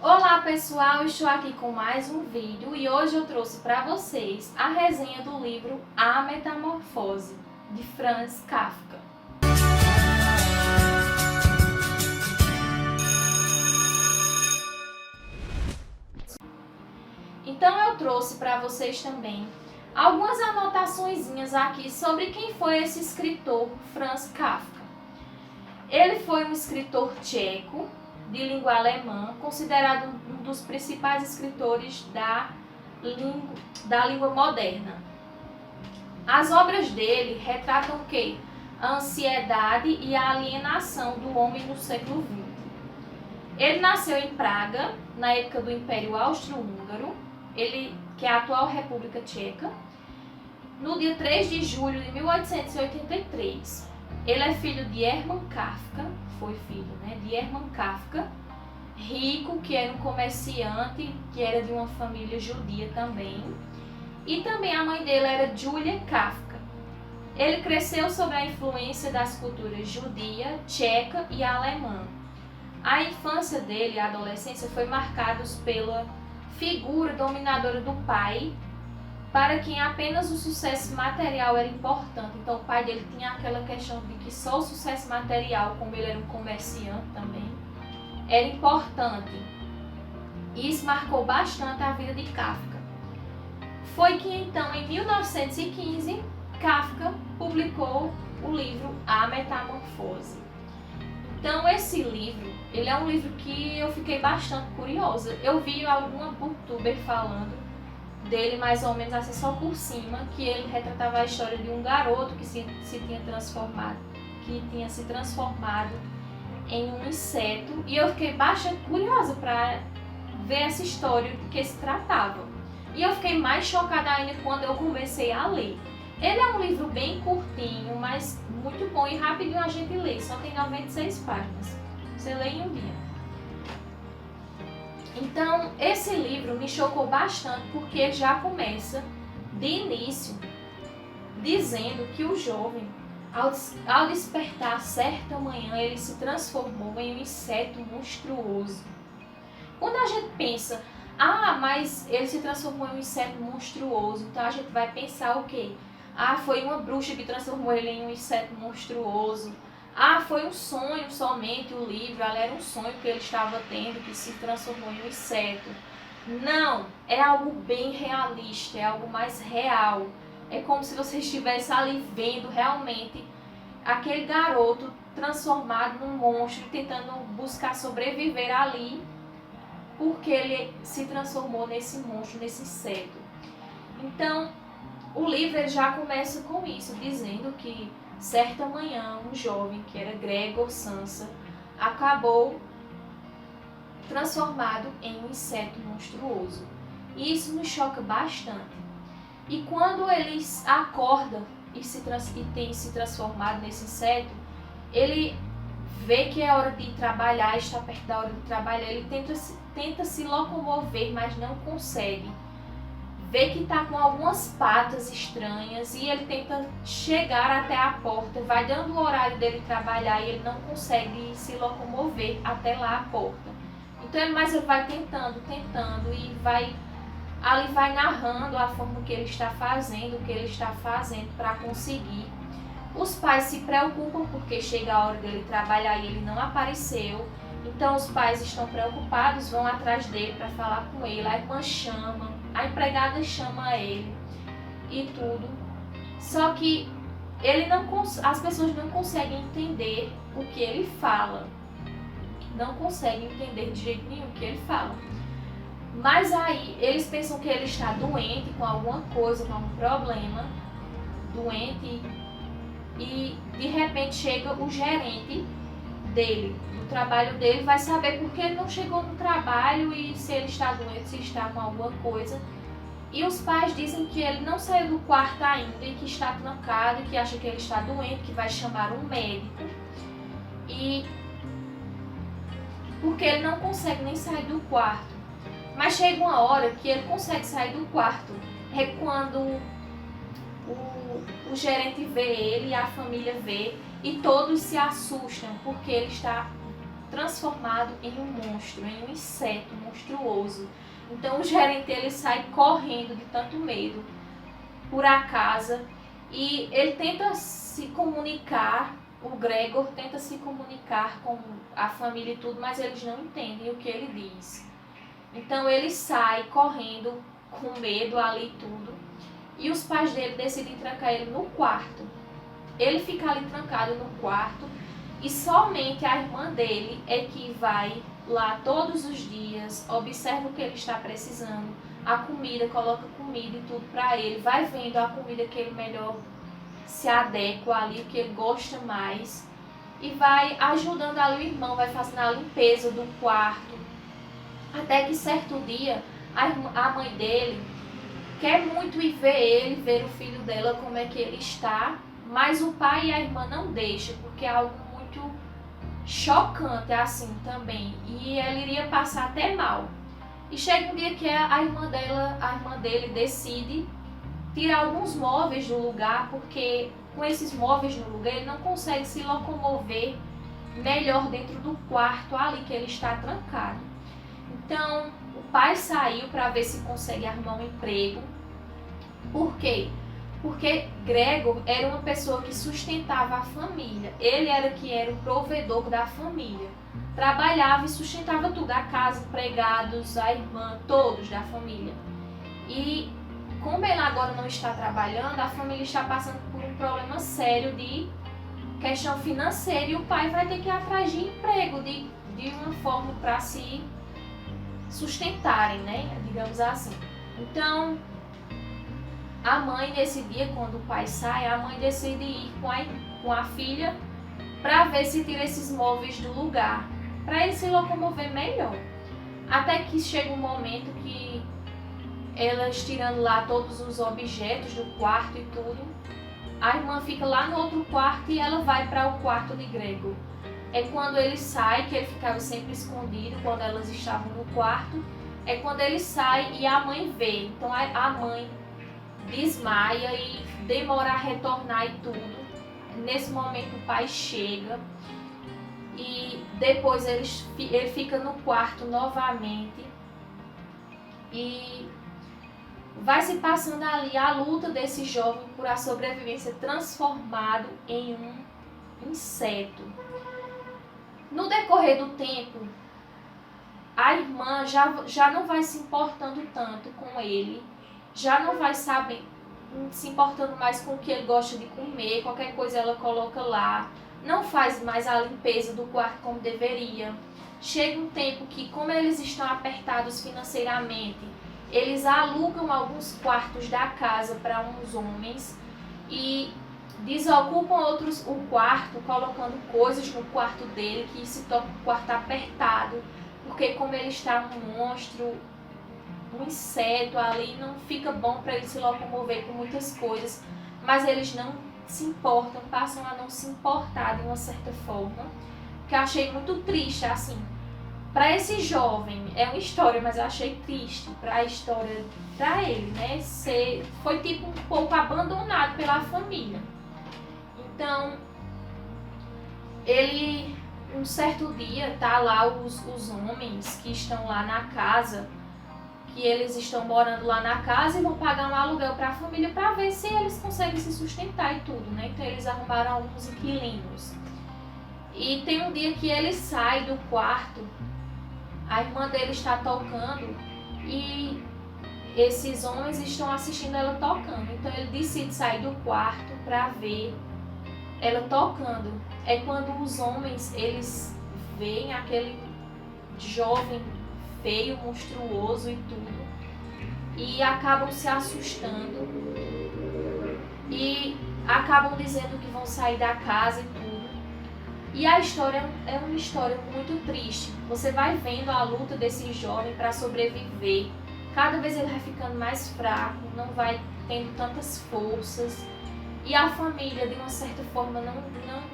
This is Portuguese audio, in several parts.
Olá pessoal, estou aqui com mais um vídeo e hoje eu trouxe para vocês a resenha do livro A Metamorfose, de Franz Kafka. Então eu trouxe para vocês também algumas anotaçõezinhas aqui sobre quem foi esse escritor Franz Kafka. Ele foi um escritor tcheco de língua alemã, considerado um dos principais escritores da língua moderna. As obras dele retratam o quê? A ansiedade e a alienação do homem no século XX. Ele nasceu em Praga, na época do Império Austro-Húngaro, que é a atual República Tcheca, no dia 3 de julho de 1883. Ele é filho de Hermann Kafka, de Hermann Kafka, rico, que era um comerciante, que era de uma família judia também. E também a mãe dele era Julia Kafka. Ele cresceu sob a influência das culturas judia, tcheca e alemã. A infância dele e a adolescência foi marcados pela figura dominadora do pai, para quem apenas o sucesso material era importante. Então o pai dele tinha aquela questão de que só o sucesso material, como ele era um comerciante também, era importante. E isso marcou bastante a vida de Kafka. Foi que então, em 1915, Kafka publicou o livro A Metamorfose. Então esse livro, ele é um livro que eu fiquei bastante curiosa. Eu vi alguma booktuber falando dele mais ou menos assim só por cima, que ele retratava a história de um garoto que tinha se transformado em um inseto, e eu fiquei bastante curiosa para ver essa história do que se tratava. E eu fiquei mais chocada ainda quando eu comecei a ler. Ele é um livro bem curtinho, mas muito bom e rapidinho a gente lê, só tem 96 páginas. Você lê em um dia. Então, esse livro me chocou bastante porque ele já começa, de início, dizendo que o jovem, ao despertar certa manhã, ele se transformou em um inseto monstruoso. Quando a gente pensa, mas ele se transformou em um inseto monstruoso, então a gente vai pensar o quê? Foi uma bruxa que transformou ele em um inseto monstruoso. Foi um sonho somente o livro, era um sonho que ele estava tendo, que se transformou em um inseto. Não, é algo bem realista, é algo mais real. É como se você estivesse ali vendo realmente aquele garoto transformado num monstro, tentando buscar sobreviver ali, porque ele se transformou nesse monstro, nesse inseto. Então, o livro ele já começa com isso, dizendo que certa manhã, um jovem, que era Gregor Samsa, acabou transformado em um inseto monstruoso. E isso nos choca bastante. E quando ele acorda e tem se transformado nesse inseto, ele vê que é hora de trabalhar, está perto da hora de trabalhar, ele tenta se locomover, mas não consegue. Vê que está com algumas patas estranhas e ele tenta chegar até a porta, vai dando o horário dele trabalhar e ele não consegue se locomover até lá a porta. Então ele vai tentando e vai narrando a forma que ele está fazendo, o que ele está fazendo para conseguir. Os pais se preocupam porque chega a hora dele trabalhar e ele não apareceu. Então os pais estão preocupados, vão atrás dele para falar com ele, a irmã chama, a empregada chama ele e tudo. Só que as pessoas não conseguem entender o que ele fala. Não conseguem entender de jeito nenhum o que ele fala. Mas aí eles pensam que ele está doente com alguma coisa, com algum problema, doente, e de repente chega o gerente dele, do trabalho dele, vai saber porque ele não chegou no trabalho e se ele está doente, se está com alguma coisa. E os pais dizem que ele não saiu do quarto ainda e que está trancado, que acha que ele está doente, que vai chamar um médico. E porque ele não consegue nem sair do quarto. Mas chega uma hora que ele consegue sair do quarto. É quando o gerente vê ele, a família vê, e todos se assustam porque ele está transformado em um monstro, em um inseto monstruoso. Então o gerente ele sai correndo de tanto medo por a casa e ele tenta se comunicar, o Gregor tenta se comunicar com a família e tudo, mas eles não entendem o que ele diz. Então ele sai correndo com medo ali e tudo, e os pais dele decidem trancar ele no quarto. Ele fica ali trancado no quarto e somente a irmã dele é que vai lá todos os dias, observa o que ele está precisando, a comida, coloca comida e tudo para ele, vai vendo a comida que ele melhor se adequa ali, o que ele gosta mais, e vai ajudando ali o irmão, vai fazendo a limpeza do quarto, até que certo dia a mãe dele quer muito ir ver ele, ver o filho dela, como é que ele está, mas o pai e a irmã não deixam, porque é algo muito chocante assim também, e ela iria passar até mal. E chega um dia que a irmã dele decide tirar alguns móveis do lugar, porque com esses móveis no lugar ele não consegue se locomover melhor dentro do quarto ali que ele está trancado. Então o pai saiu para ver se consegue arrumar um emprego. Por quê? Porque Gregor era uma pessoa que sustentava a família. Ele era que era o provedor da família. Trabalhava e sustentava tudo, a casa, empregados, a irmã, todos da família. E como ele agora não está trabalhando, a família está passando por um problema sério de questão financeira e o pai vai ter que ir atrás de emprego, de uma forma para se sustentarem, né? Digamos assim. Então, a mãe nesse dia, quando o pai sai, a mãe decide ir com a filha para ver se tira esses móveis do lugar, para ele se locomover melhor. Até que chega um momento que elas tirando lá todos os objetos do quarto e tudo, a irmã fica lá no outro quarto e ela vai para o quarto de Gregor. É quando ele sai, que ele ficava sempre escondido quando elas estavam no quarto, é quando ele sai e a mãe vê. Então a mãe desmaia e demora a retornar e tudo. Nesse momento o pai chega e depois ele fica no quarto novamente e vai se passando ali a luta desse jovem por a sobrevivência, transformado em um inseto. No decorrer do tempo, a irmã já não vai se importando tanto com ele, já não vai se importando mais com o que ele gosta de comer, qualquer coisa ela coloca lá, não faz mais a limpeza do quarto como deveria. Chega um tempo que, como eles estão apertados financeiramente, eles alugam alguns quartos da casa para uns homens e desocupam o quarto, colocando coisas no quarto dele, que se torna um quarto apertado, porque como ele está um monstro, um inseto ali, não fica bom para ele se locomover com muitas coisas, mas eles não se importam, passam a não se importar de uma certa forma, que eu achei muito triste, assim. Para esse jovem, é uma história, mas eu achei triste para a história, para ele, né? Foi tipo um pouco abandonado pela família. Então, ele, um certo dia, tá lá os homens que estão lá na casa, que eles estão morando lá na casa e vão pagar um aluguel para a família para ver se eles conseguem se sustentar e tudo, né? Então, eles arrumaram alguns inquilinos. E tem um dia que ele sai do quarto, a irmã dele está tocando e esses homens estão assistindo ela tocando. Então ele decide sair do quarto para ver ela tocando. É quando os homens, eles veem aquele jovem feio, monstruoso e tudo, e acabam se assustando e acabam dizendo que vão sair da casa e tudo. E a história é uma história muito triste. Você vai vendo a luta desse jovem para sobreviver. Cada vez ele vai ficando mais fraco, não vai tendo tantas forças. E a família, de uma certa forma, não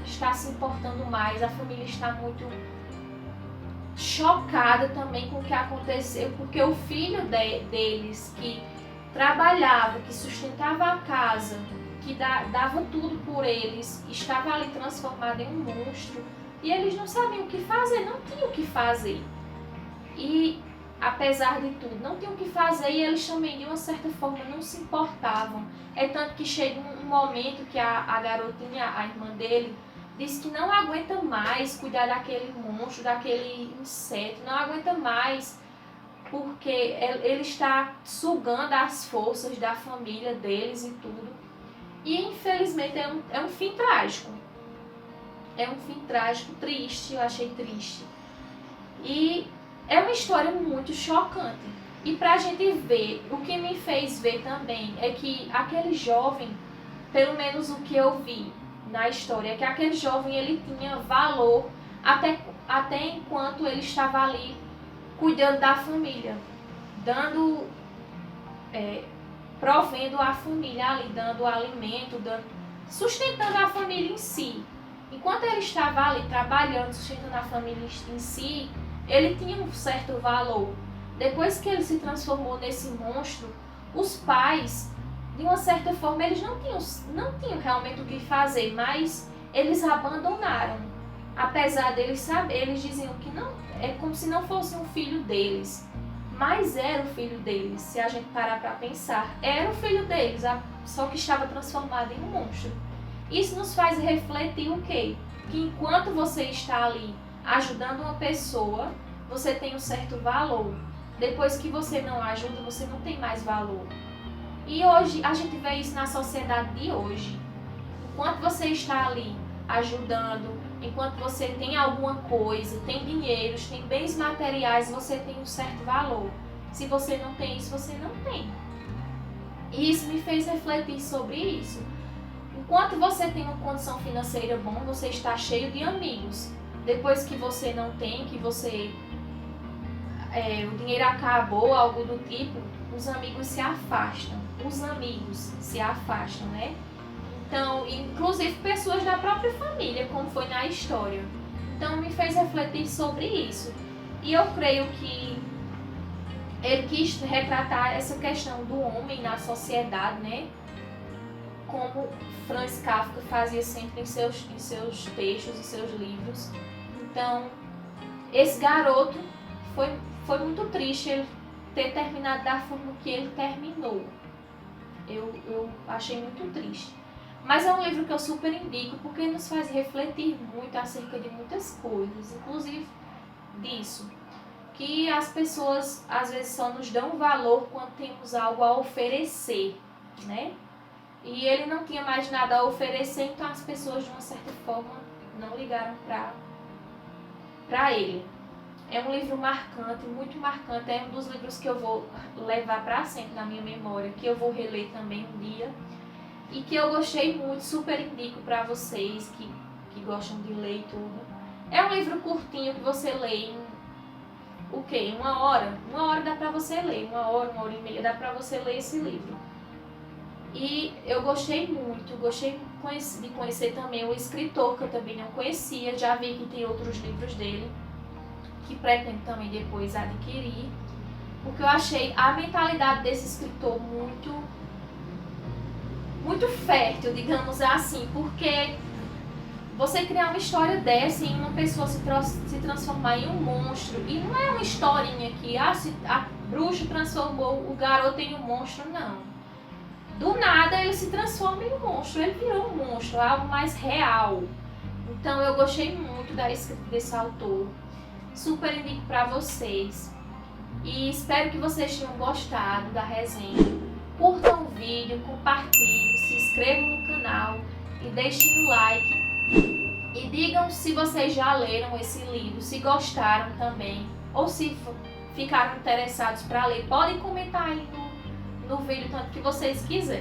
está se importando mais. A família está muito chocada também com o que aconteceu, porque o filho deles, que trabalhava, que sustentava a casa, que dava tudo por eles, estava ali transformado em um monstro, e eles não sabiam o que fazer, não tinham o que fazer. E apesar de tudo, não tinham o que fazer e eles também de uma certa forma não se importavam. É tanto que chega um momento que a garotinha, a irmã dele, diz que não aguenta mais cuidar daquele monstro, daquele inseto, não aguenta mais porque ele está sugando as forças da família deles e tudo. E infelizmente é um fim trágico. É um fim trágico, triste, eu achei triste. E é uma história muito chocante. E pra gente ver, o que me fez ver também é que aquele jovem, pelo menos o que eu vi na história, é que aquele jovem ele tinha valor até enquanto ele estava ali cuidando da família, provendo a família ali, dando alimento, sustentando a família em si. Enquanto ele estava ali trabalhando, sustentando a família em si, ele tinha um certo valor. Depois que ele se transformou nesse monstro, os pais, de uma certa forma, eles não tinham realmente o que fazer, mas eles abandonaram. Apesar deles saber, eles diziam que não, é como se não fosse um filho deles, mas era o filho deles. Se a gente parar para pensar, era o filho deles, só que estava transformado em um monstro. Isso nos faz refletir o quê? Que enquanto você está ali ajudando uma pessoa, você tem um certo valor. Depois que você não ajuda, você não tem mais valor. E hoje, a gente vê isso na sociedade de hoje. Enquanto você está ali ajudando, enquanto você tem alguma coisa, tem dinheiros, tem bens materiais, você tem um certo valor. Se você não tem isso, você não tem. E isso me fez refletir sobre isso. Enquanto você tem uma condição financeira boa, você está cheio de amigos. Depois que você não tem, que você o dinheiro acabou, algo do tipo, os amigos se afastam. Os amigos se afastam, né? Então, inclusive pessoas da própria família, como foi na história. Então, me fez refletir sobre isso. E eu creio que ele quis retratar essa questão do homem na sociedade, né? Como Franz Kafka fazia sempre em seus textos, em seus livros. Então, esse garoto foi muito triste ele ter terminado da forma que ele terminou. Eu achei muito triste. Mas é um livro que eu super indico porque nos faz refletir muito acerca de muitas coisas, inclusive disso, que as pessoas às vezes só nos dão valor quando temos algo a oferecer, né? E ele não tinha mais nada a oferecer, então as pessoas de uma certa forma não ligaram para ele. É um livro marcante, muito marcante, é um dos livros que eu vou levar para sempre na minha memória, que eu vou reler também um dia. E que eu gostei muito, super indico para vocês que gostam de ler e tudo. É um livro curtinho que você lê em, o quê? 1 hora? 1 hora dá para você ler, 1 hora, 1 hora e meia dá para você ler esse livro. E eu gostei muito, gostei de conhecer também o escritor, que eu também não conhecia, já vi que tem outros livros dele, que pretendo também depois adquirir, porque eu achei a mentalidade desse escritor muito fértil, digamos assim, porque você criar uma história dessa e uma pessoa se transformar em um monstro, e não é uma historinha que a bruxa transformou o garoto em um monstro, não. Do nada ele se transforma em um monstro, ele virou um monstro, algo mais real. Então eu gostei muito da escrita desse autor, super indico para vocês, e espero que vocês tenham gostado da resenha. Curtam o vídeo, compartilhem, se inscrevam no canal e deixem o like. E digam se vocês já leram esse livro, se gostaram também, ou se ficaram interessados para ler. Podem comentar aí no vídeo, tanto que vocês quiserem.